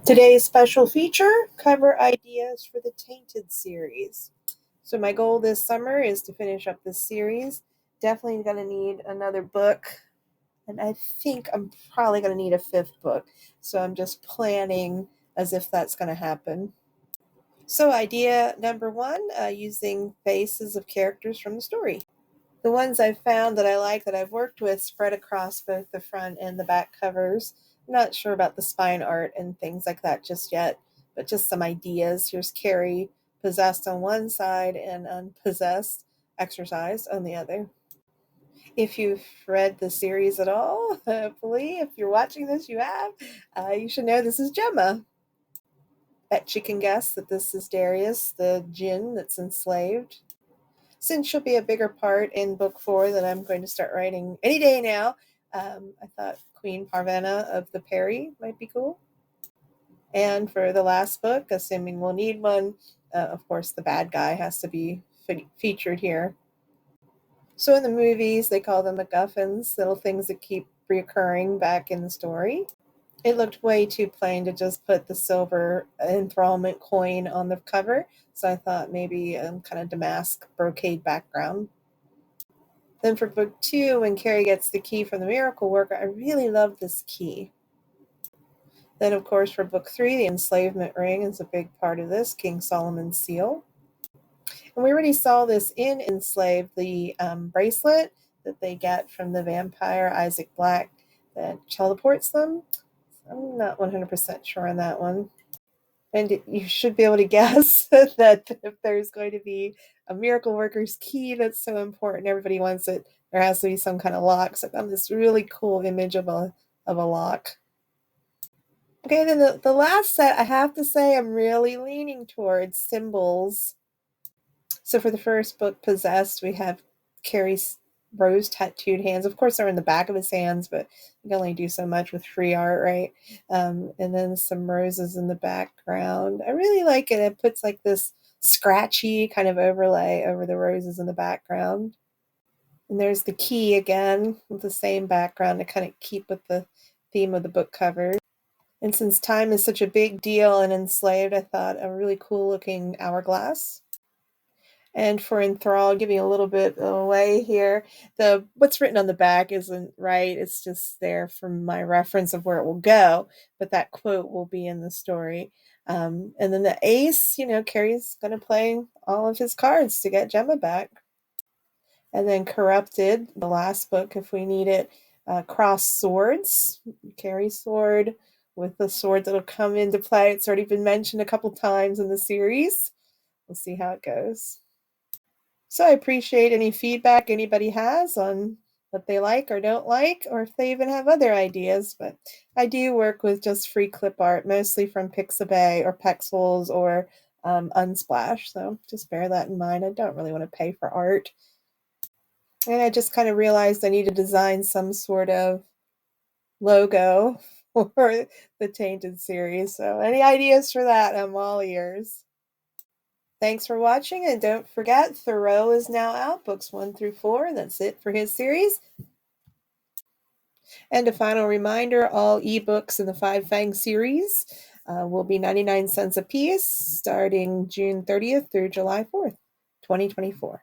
Today's special feature, cover ideas for the Tainted series. So my goal this summer is to finish up this series. Definitely going to need another book, and I think I'm probably going to need a fifth book. So I'm just planning as if that's going to happen. So idea number one, using faces of characters from the story. The ones I've found that I like that I've worked with spread across both the front and the back covers. I'm not sure about the spine art and things like that just yet, but just some ideas. Here's Carrie possessed on one side and unpossessed, exorcised on the other. If you've read the series at all, hopefully, if you're watching this, you have, you should know this is Gemma. Bet you can guess that this is Darius, the djinn that's enslaved. Since she'll be a bigger part in book 4 that I'm going to start writing any day now, I thought Queen Parvena of the Peri might be cool. And for the last book, assuming we'll need one, of course, the bad guy has to be featured here. So in the movies, they call them MacGuffins, little things that keep reoccurring back in the story. It looked way too plain to just put the silver enthrallment coin on the cover, so I thought maybe kind of damask brocade background. Then for book 2, when Carrie gets the key from the miracle worker, I really love this key. Then, of course, for book 3, the enslavement ring is a big part of this, King Solomon's seal. And we already saw this in Enslaved, the bracelet that they get from the vampire Isaac Black that teleports them. I'm not 100% sure on that one. And you should be able to guess that if there's going to be a miracle worker's key that's so important, everybody wants it, there has to be some kind of lock. So I found this really cool image of a lock. Okay, then the last set, I have to say I'm really leaning towards symbols. So for the first book, Possessed, we have Carrie's rose tattooed hands. Of course, they're in the back of his hands, but you can only do so much with free art, right? And then some roses in the background. I really like it. It puts like this scratchy kind of overlay over the roses in the background. And there's the key again with the same background to kind of keep with the theme of the book cover. And since time is such a big deal in Enslaved, I thought a really cool looking hourglass. And for enthrall, giving a little bit away here, the what's written on the back isn't right. It's just there for my reference of where it will go, but that quote will be in the story. And then the ace, Carrie's going to play all of his cards to get Gemma back. And then Corrupted, the last book, if we need it, cross swords, Carrie's sword with the sword that'll come into play. It's already been mentioned a couple times in the series. We'll see how it goes. So I appreciate any feedback anybody has on what they like or don't like, or if they even have other ideas. But I do work with just free clip art, mostly from Pixabay or Pexels or Unsplash. So just bear that in mind. I don't really want to pay for art. And I just kind of realized I need to design some sort of logo for the Tainted series. So any ideas for that, I'm all ears. Thanks for watching, and don't forget, Thoreau is now out, books 1 through 4. That's it for his series. And a final reminder, all ebooks in the Five Fang series will be 99 cents a piece starting June 30th through July 4th, 2024.